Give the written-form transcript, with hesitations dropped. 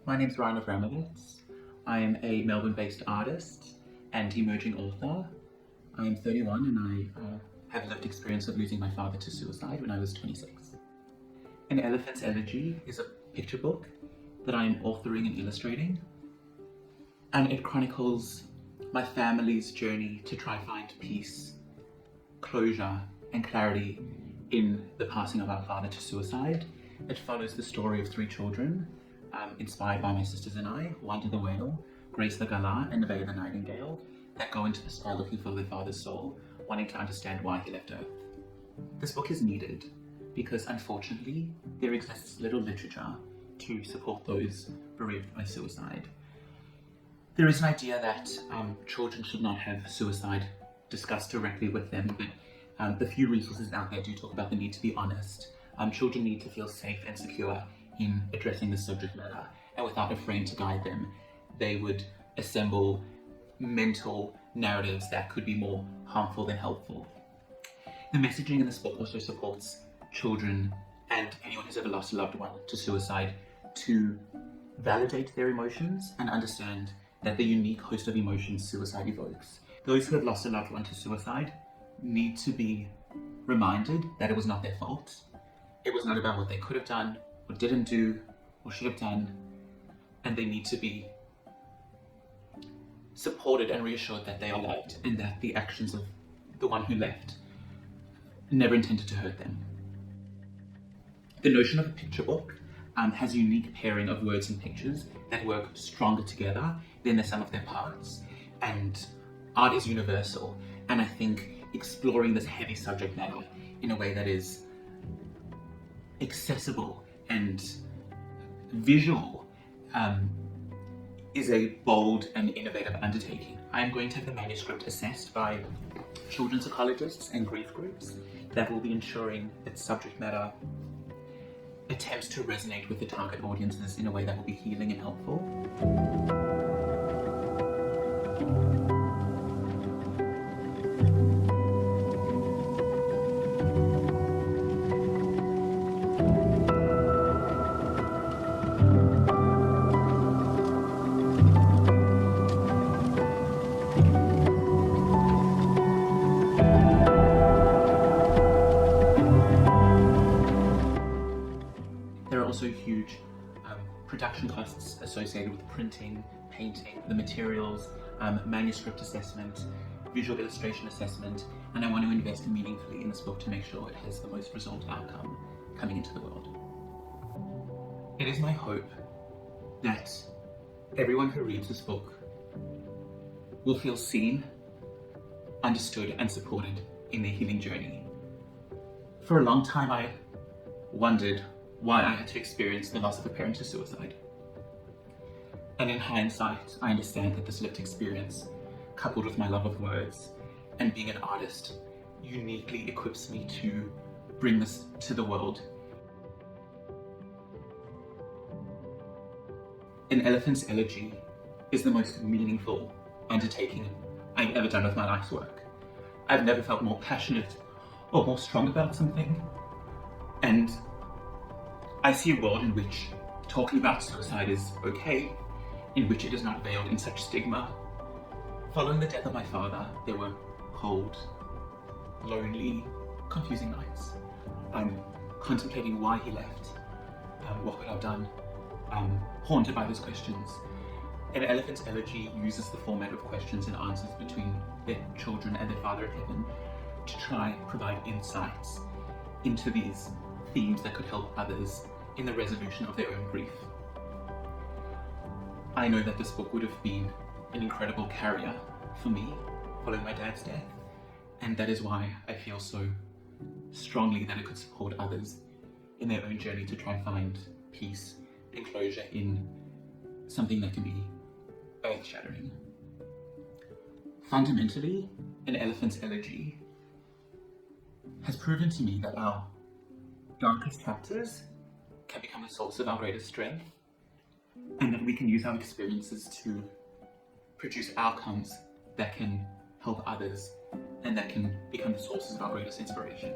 My name's Abramowitz. I am a Melbourne-based artist and emerging author. I am 31 and I have lived experience of losing my father to suicide when I was 26. An Elephant's Elegy is a picture book that I am authoring and illustrating, and it chronicles my family's journey to try find peace, closure and clarity in the passing of our father to suicide. It follows the story of three children, inspired by my sisters and I, Wanda the Whale, Grace the Galah and Nevaeh the Nightingale, that go into the sky looking for their father's soul, wanting to understand why he left Earth. This book is needed because unfortunately there exists little literature to support those bereaved by suicide. There is an idea that children should not have suicide discussed directly with them, but the few resources out there do talk about the need to be honest. Children need to feel safe and secure in addressing this subject matter, and without a frame to guide them, they would assemble mental narratives that could be more harmful than helpful. The messaging in this book also supports children and anyone who's ever lost a loved one to suicide to validate their emotions and understand that the unique host of emotions suicide evokes. Those who have lost a loved one to suicide need to be reminded that it was not their fault. It was not about what they could have done, or didn't do, or should have done, and they need to be supported and reassured that they are loved and that the actions of the one who left never intended to hurt them. The notion of a picture book has a unique pairing of words and pictures that work stronger together than the sum of their parts, and art is universal, and I think exploring this heavy subject matter in a way that is accessible and visual is a bold and innovative undertaking. I am going to have the manuscript assessed by children's psychologists and grief groups that will be ensuring that subject matter attempts to resonate with the target audiences in a way that will be healing and helpful. There are also huge production costs associated with printing, painting, the materials, manuscript assessment, visual illustration assessment, and I want to invest meaningfully in this book to make sure it has the most result outcome coming into the world. It is my hope that everyone who reads this book will feel seen, understood, and supported in their healing journey. For a long time, I wondered why I had to experience the loss of a parent to suicide. And in hindsight, I understand that this lived experience, coupled with my love of words and being an artist, uniquely equips me to bring this to the world. An Elephant's Elegy is the most meaningful undertaking I've ever done with my life's work. I've never felt more passionate or more strong about something, and I see a world in which talking about suicide is okay, in which it is not veiled in such stigma. Following the death of my father, there were cold, lonely, confusing nights. I'm contemplating why he left, what could I have done, haunted by those questions. An Elephant's Elegy uses the format of questions and answers between their children and their father in heaven to try and provide insights into these themes that could help others in the resolution of their own grief. I know that this book would have been an incredible carrier for me following my dad's death, and that is why I feel so strongly that it could support others in their own journey to try and find peace and closure in something that can be earth-shattering. Fundamentally, An Elephant's Elegy has proven to me that our darkest chapters can become a source of our greatest strength, and that we can use our experiences to produce outcomes that can help others and that can become the sources of our greatest inspiration.